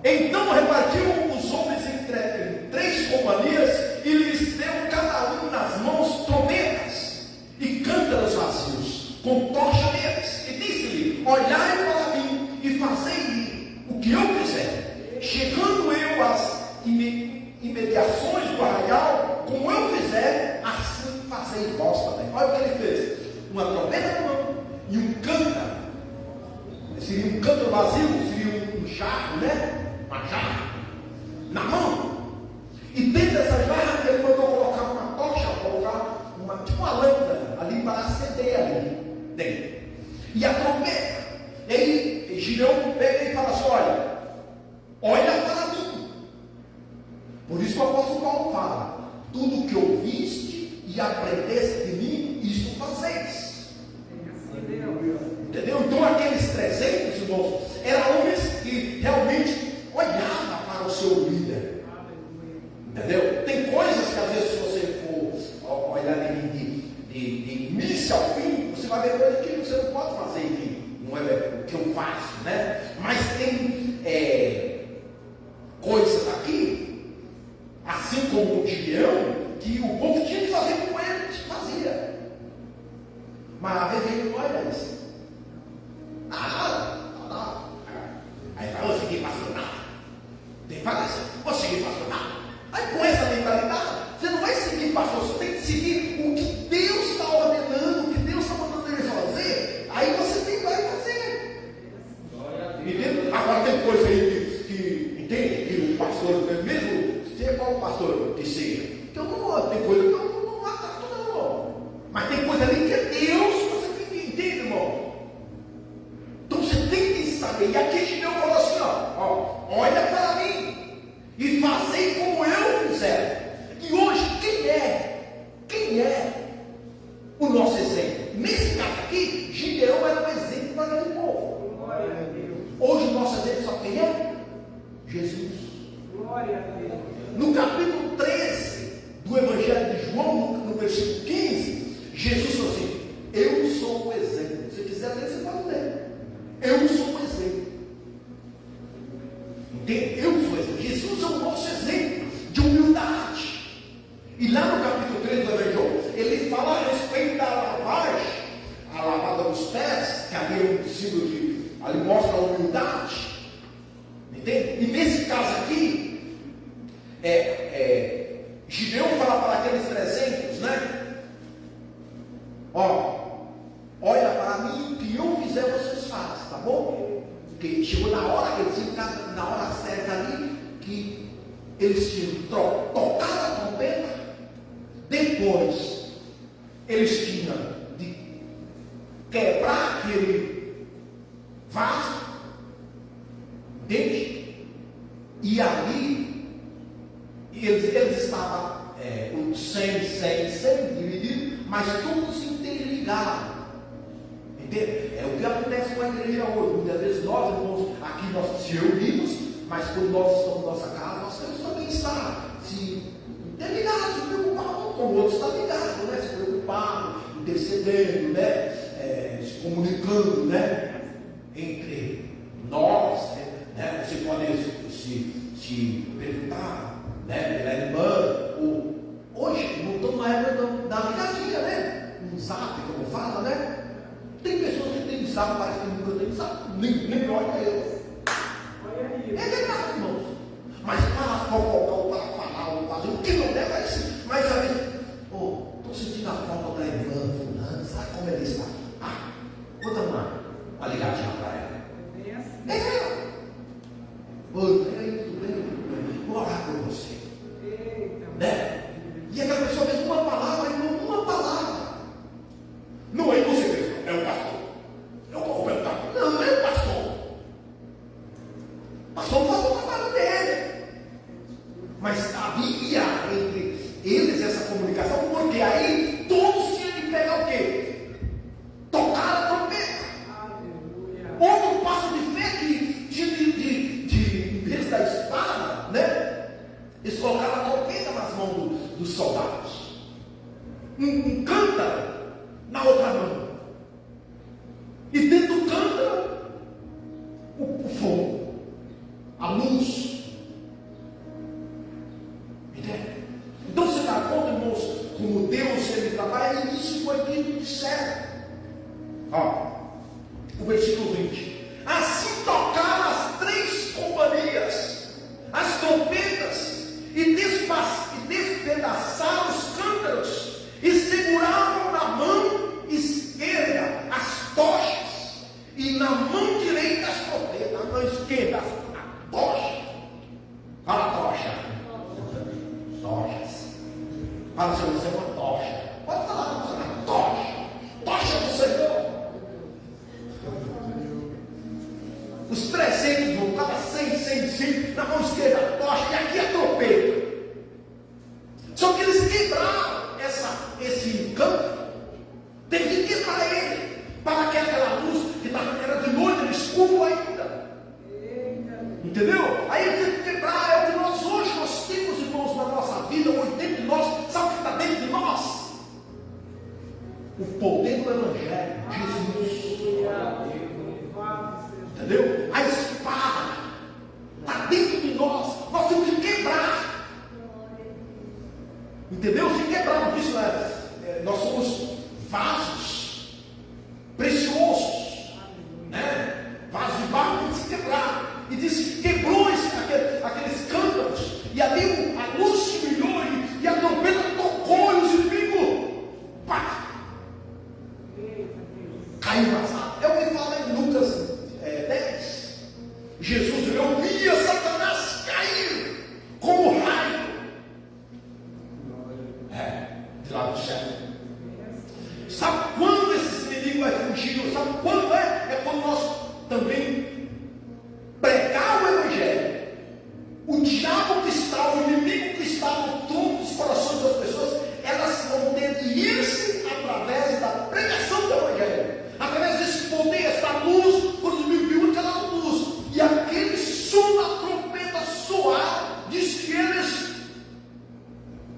[SPEAKER 1] então repartiu os homens em 3 companhias e lhes deu cada um nas mãos trombetas e cântaros vazios com tocha neles, e disse-lhe: olhai para mim e fazei o que eu quiser. Chegando eu às imediações do arraial, como eu fizer, assim fazei vós também. Olha o que ele fez: uma trombeta na mão e um cântaro. Seria um cântaro vazio, seria um jarro, né? Uma jarra na mão. E dentro dessa jarra ele mandou colocar uma tocha, colocar uma lâmpada ali para acender ali dentro. E a trombeta. E aí Gideão pega e fala assim: olha para mim. Por isso que o apóstolo Paulo fala: tudo que ouviste e aprendeste de mim, isso fazeis. Entendeu? Então aqueles 300, irmãos, eram homens que realmente olhavam para o seu líder. Entendeu? Tem coisas que às vezes, se você for olhar de início ao fim, você vai ver coisas que você não pode fazer não é o que eu faço, né? Mas tem coisas aqui, assim como o Gideão, que o povo tinha que fazer como ele fazia. Mas às vezes ele não olha isso. Aí fala: você que pastor nada. Tem que falar assim: você que pastor nada. Aí com essa mentalidade, você não vai seguir pastor, você tem que seguir o que Deus está ordenando, o que Deus está mandando ele fazer. Aí você tem que fazer. Entende? Agora tem coisa aí que entende que o pastor, mesmo seja qual pastor que seja, então não, tem coisa que eu não ataco, não. Mas tem coisa ali que é Deus, você tem que entender, irmão. Então você tem que saber. E aqui Gideão falou assim: olha para mim e fazei como eu fizer. E hoje quem é o nosso exemplo? Nesse caso aqui, Gideão era um exemplo para aquele povo.
[SPEAKER 2] Glória a Deus.
[SPEAKER 1] Hoje o nosso exemplo sabe quem é? Jesus.
[SPEAKER 2] Glória a Deus.
[SPEAKER 1] No capítulo 13 do Evangelho de João, no versículo 15, Jesus falou assim: eu sou o exemplo. Se quiser ler, você pode ler. Eu sou o exemplo. Entende? Eu sou o exemplo. Jesus é o nosso exemplo de humildade. E lá no capítulo 13 do Evangelho, ele fala a respeito da lavagem, a lavada dos pés, que ali é um símbolo de. Ali mostra a humildade. Entende? E nesse caso aqui, Gideão fala para aqueles 300, né? Olha para mim, o que eu fizer vocês fazem, tá bom? Porque chegou na hora que eles tinham que na hora certa ali, que eles tinham tocado a trombeta, depois eles tinham de quebrar aquele vaso, entende? E ali eles estavam sem dividido, mas tudo se interligado. Entende? É o que acontece com a igreja hoje. Muitas vezes nós, irmãos, aqui nós nos reunimos, mas quando nós estamos na nossa casa, nós temos também estar se interligados, se preocupar um com o outro, está ligado, né? Se preocupar, intercedendo, né? Se comunicando, né? Entre nós, né? Você pode se perguntar, né? Pela irmã, hoje não estou na época da ligadinha, né? Um zap, como fala, né? Tem pessoas que têm zap, parece que nunca tem zap, nem olha eu. É verdade, irmãos. Mas para fofocar, ou para falar, ou fazer o que não deve, é isso. Mas às vezes, estou sentindo a falta da irmã fulana, sabe como ela está? Vou dar uma ligadinha para ela. Oi, tudo bem? Vou orar por você. Né? E aquela pessoa fez uma palavra, irmão, uma palavra. Não é você mesmo, é o pastor. colocaram a trombeta nas mãos dos soldados, um cântaro na outra mão, e dentro do cântaro o fogo, a luz. Entende? Então você dá conta, irmãos, como Deus ele trabalha, e isso foi dito de sério. Ó, o versículo 20: assim tocaram as 3 companhias as trompetas, e despedaçaram os cântaros, e seguravam na mão esquerda as tochas, e na mão direita as trompetas. Na mão esquerda a tocha. Fala tocha. Tochas. Fala, Senhor, você é uma tocha. Pode falar, você é uma tocha. Tocha do Senhor. Os 300 vão, cada 100, na mão esquerda a tocha, e aqui a trompeta. Só que eles quebraram esse encanto. Teve que quebrar ele, para que aquela luz, que era de noite, era escuro ainda. Entendeu? Aí ele teve que quebrar. É o que nós hoje nós temos, irmãos, na nossa vida, o dentro de nós. Sabe o que está dentro de nós? O poder do Evangelho, Jesus. Entendeu? A espada está dentro de nós. Nós temos que quebrar. Entendeu? Se quebrar isso, nós somos vasos preciosos, né? Vasos de barro tem que se quebrar. E disse que quebrou aqueles cântaros, e ali a luz se brilhou, e a trompeta tocou, e os inimigos, pá, caiu vazado. É o que fala em Lucas 10. Jesus via Satanás cair como raio. De lá do céu. Sabe quando esse inimigo vai fugir? Sabe quando é? É quando nós também pregar o Evangelho. O diabo que está, o inimigo que está no trono dos corações das pessoas, elas vão ter de ir-se através da pregação do Evangelho, através desse poder, essa luz. Quando os inimigos viram aquela luz e aquele som da trompeta soar, diz que eles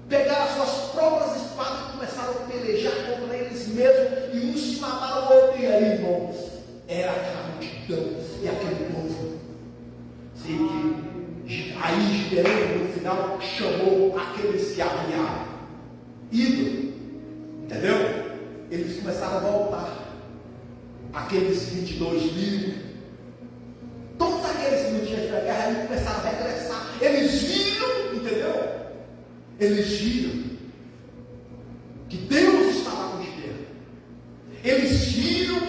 [SPEAKER 1] pegaram as suas próprias espadas e começaram a pelejar contra eles mesmos, e um se mataram o outro. E aí, irmãos, era aquela multidão e aquele povo. Aí Gideão no final chamou aqueles que haviam ido, entendeu? Eles começaram a voltar, aqueles 22 mil, todos aqueles que não tinham ido para a guerra, eles começaram a regressar. Eles viram, entendeu? Eles viram que Deus estava com Gideão. Eles viram,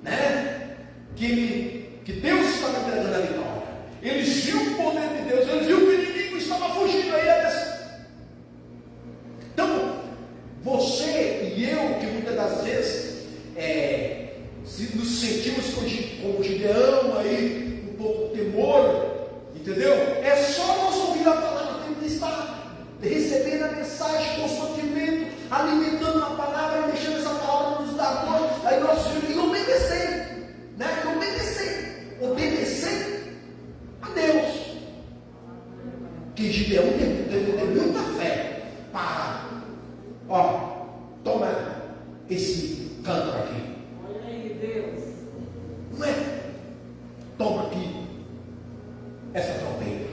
[SPEAKER 1] né, que Deus estava entregando a vitória. Eles viram o poder de Deus. Eles viram que o inimigo estava fugindo. Aí eles... Então, você e eu, que muitas das vezes se nos sentimos como Gideão, aí um pouco temor, entendeu? É só nós ouvir a palavra, temos que estar recebendo a mensagem constantemente, alimentando a palavra e deixando essa palavra nos dar voz. Aí nós vamos obedecer, né? Obedecer a Deus. Que Gideão teve muita fé para, toma esse canto aqui.
[SPEAKER 2] Olha aí, Deus.
[SPEAKER 1] Não é? Toma aqui essa trombeta.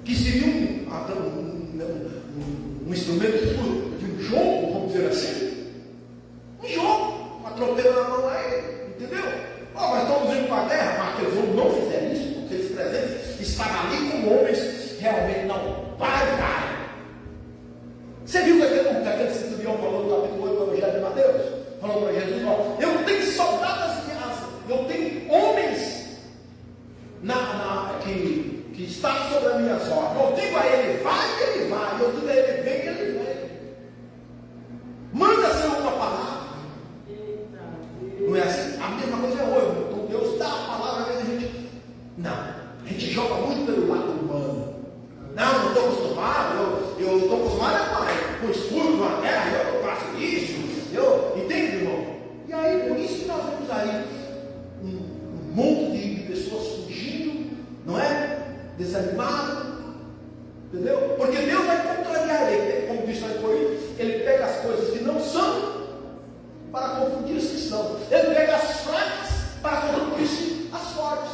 [SPEAKER 1] Que seria um instrumento de um jogo, vamos dizer assim. Um jogo, uma trombeta na mão aí, entendeu? Mas estamos indo para a guerra, mas aqueles homens não fizeram isso, porque eles presentes estavam ali como homens, realmente não. Vai. Você viu que aquele centurião falou no capítulo 8 do Evangelho de Mateus? Falou para Jesus: eu tenho soldados em asa, eu tenho homens que está sobre as minhas ordens. Eu digo a ele, vai, ele vai. Eu digo a ele, vem, ele vem. Manda ser uma palavra. Não é assim? A mesma coisa é hoje. Então Deus dá a palavra, às vezes a gente... Não. A gente joga muito pelo lado humano. Não estou acostumado. Eu estou acostumado com o escudo, com a guerra. Eu faço isso. Entende, irmão? E aí, por isso que nós vemos aí um monte de pessoas fugindo, não é? Desanimado, Porque Deus vai contrariar ele, como diz lá em Coríntios, ele pega as coisas que não são para confundir as que são. Ele pega as fracas para confundir as fortes.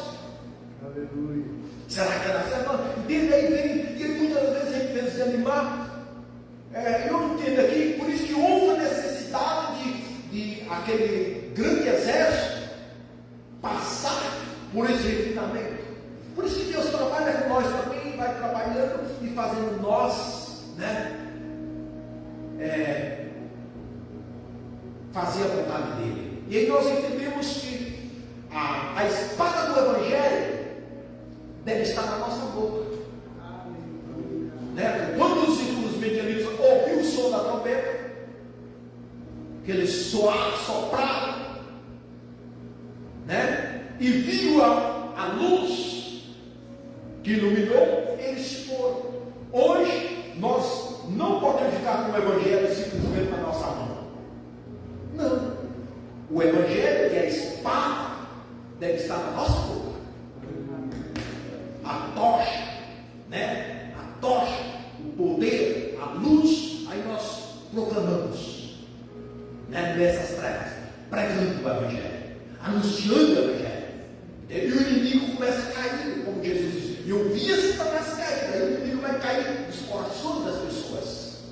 [SPEAKER 2] Aleluia.
[SPEAKER 1] Será que era certo? Entende aí, vem, e muitas vezes a gente pensa desanimar. Eu entendo aqui, por isso que houve a necessidade de aquele grande exército passar por esse refinamento. Por isso que Deus trabalha com nós também, vai trabalhando e fazendo nós, né? Fazer a vontade dele. E aí nós entendemos que a espada do Evangelho deve estar na nossa boca. Né? Quando os discípulos medianitas ouviram o som da trombeta, que eles sopraram, né? E viram a luz que iluminou, eles foram. Hoje nós não podemos ficar com o Evangelho simplesmente na nossa mão. Não. O Evangelho, que é a espada, deve estar na nossa boca. A tocha, né? A tocha, o poder, a luz, aí nós proclamamos, né? Nessas trevas, pregando o Evangelho, anunciando o Evangelho. E o inimigo começa a cair, como Jesus disse. Eu vi a Satanás cair, aí o inimigo vai cair nos corações das pessoas.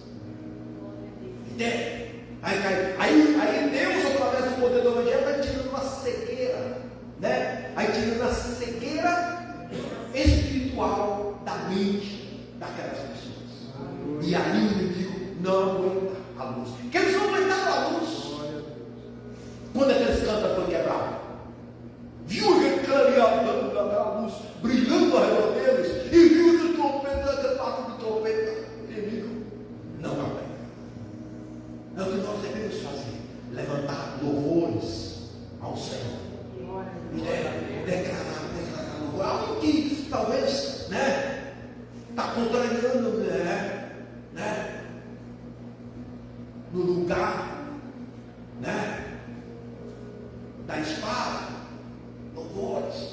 [SPEAKER 1] Entende? Aí Deus, através do poder do Evangelho, vai tirando uma cegueira, né? Aí tirando a cegueira espiritual da mente daquelas pessoas. E aí o inimigo não aguenta a luz. Porque eles não aguentaram a luz. Quando aqueles cântaros foram quebrados, viu aquele clareando daquela luz brilhando ao redor deles, e viu aquele trompeta, aquele barulho de trompeta. O inimigo não aguenta. É o que nós devemos fazer: levantar louvores ao Senhor. Declarar louvor. Algo que talvez, né, está contrariando, né, no lugar, né, da espada, louvores.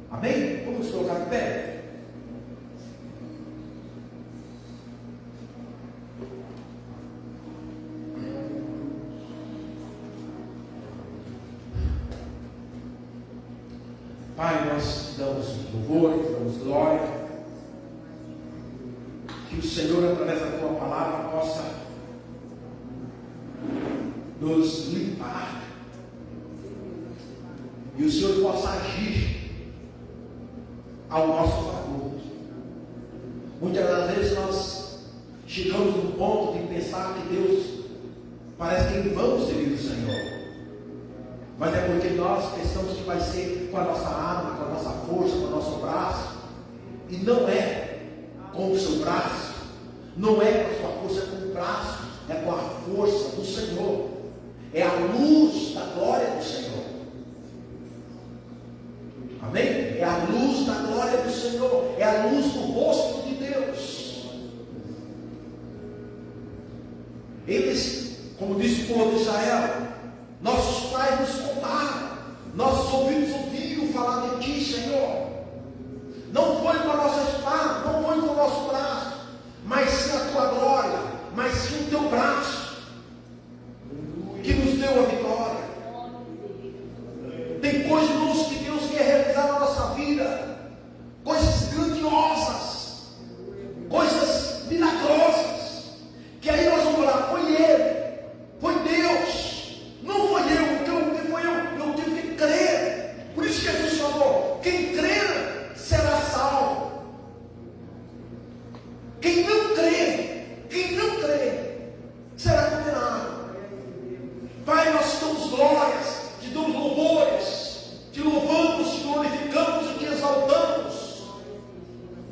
[SPEAKER 1] Amém? Vamos colocar de pé. Pai, nós te damos louvor, te damos glória. Que o Senhor, através da tua palavra, possa nos limpar. E o Senhor possa agir ao nosso favor. Muitas das vezes nós chegamos no ponto de pensar que Deus parece que vamos servir o Senhor. Mas é porque nós pensamos que vai ser com a nossa arma, com a nossa força, com o nosso braço. E não é com o seu braço, não é com a sua força, é com o braço, é com a força do Senhor. É a luz da glória do Senhor. Amém? É a luz da glória do Senhor, é a luz do rosto de Deus. Eles, como disse o povo de Israel, nossos pais nos contaram, nossos ouvidos ouviram falar de ti, Senhor. Não foi com a nossa espada, não foi com o nosso braço, mas sim a tua glória, mas sim o teu braço, que nos deu a vitória. Tem coisas, irmãos, que Deus quer realizar na nossa vida, coisas grandiosas, coisas milagrosas, que aí nós vamos falar: foi Ele, foi Deus. Não foi eu tive que crer. Por isso Jesus falou: quem crer será salvo. Quem não crê será condenado. Pai, nós te damos glórias, te damos louvores, te louvamos, te glorificamos e te exaltamos.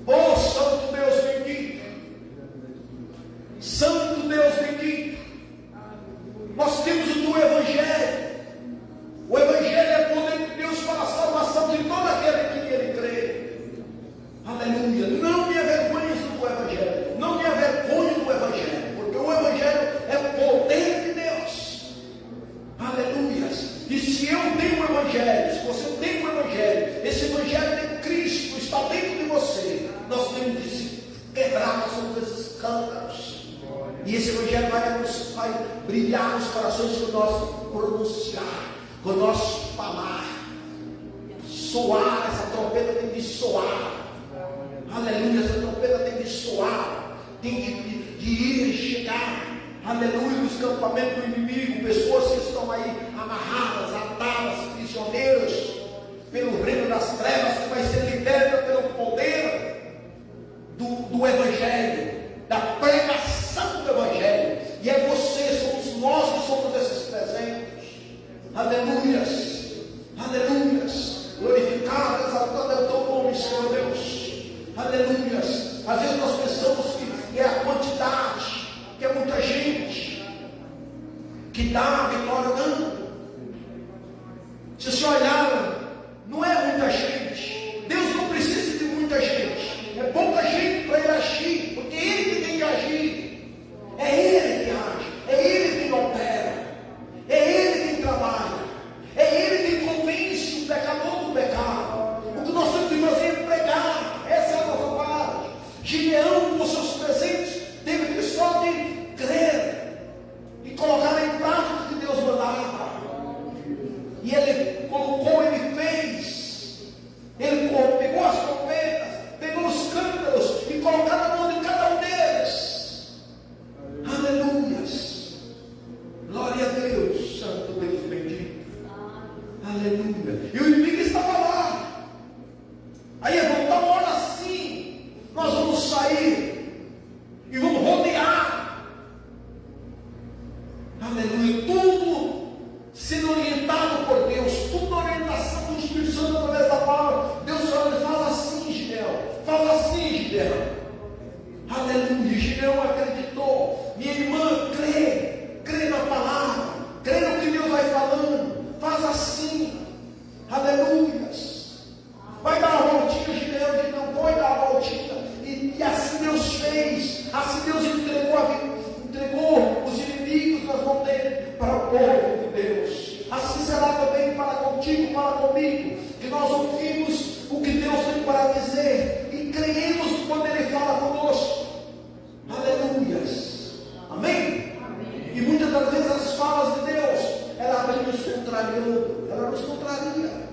[SPEAKER 1] Oh, Santo Deus bendito, Santo Deus bendito. Nós temos o teu Evangelho. O Evangelho é o poder de Deus para a salvação de todo aquele que nele crê. Aleluia. Não me avergonhes do Evangelho. Não me avergonhe do Evangelho. Porque o Evangelho é o poder de Deus. Aleluia. E se eu tenho o Evangelho, se você tem o Evangelho, esse Evangelho de Cristo está dentro de você, nós temos de brilhar nos corações com o nosso pronunciar, com o nosso falar. Soar, essa trombeta tem de soar. Aleluia, essa trombeta tem de soar. Tem de ir e chegar. Aleluia, nos campamentos do inimigo. Pessoas que estão aí amarradas, atadas, prisioneiros pelo reino das trevas, que vai ser liberta pelo poder do Evangelho, da pregação do Evangelho. E é você, somos nós que somos esses presentes. Aleluias, aleluias. Glorificado, exaltado é o teu nome, Senhor Deus. Aleluias. Às vezes nós pensamos que é a quantidade, que é muita gente que dá a vitória. Não. Se você olhar, não é muita gente. Deus não precisa de muita gente. É pouca gente para Ele agir, porque Ele que tem que agir. É Ele que age, é Ele que opera, é Ele que trabalha, é Ele que convence o pecador do pecado. O que nós temos que fazer é pregar. Essa é a nossa parte. Gideão, com seus presentes, teve que só de crer e colocar em prática o que Deus mandava. E ele colocou, ele fez. Ele pegou as trombetas, pegou os cântaros e colocou na mão de cada um deles. Aleluias. Glória a Deus, Santo Deus bendito. Aleluia. E o inimigo estava lá. Aí levantou uma hora assim. Nós vamos sair e vamos rodear. Aleluia. Tudo sendo orientado por Deus, tudo na orientação do Espírito Santo através da palavra. Deus falando, faz assim, Gideão, faz assim, Gideão. Aleluia. Gideão acreditou. Minha irmã, crê na palavra, crê no que Deus vai falando, faz assim. Aleluias. Vai dar uma voltinha, Gideão vai dar uma voltinha. E assim Deus fez, assim Deus entregou os inimigos nas mãos dele para o povo de Deus. Assim será também para contigo, para comigo, que nós ouvimos o que Deus tem para dizer e creemos quando Ele fala conosco. Aleluias. Amém? E muitas das vezes as falas de Deus, ela vem nos contrariando, ela nos contraria.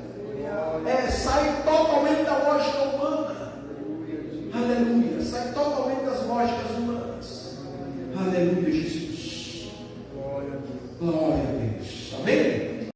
[SPEAKER 1] Sai totalmente da lógica humana. Aleluia. Sai totalmente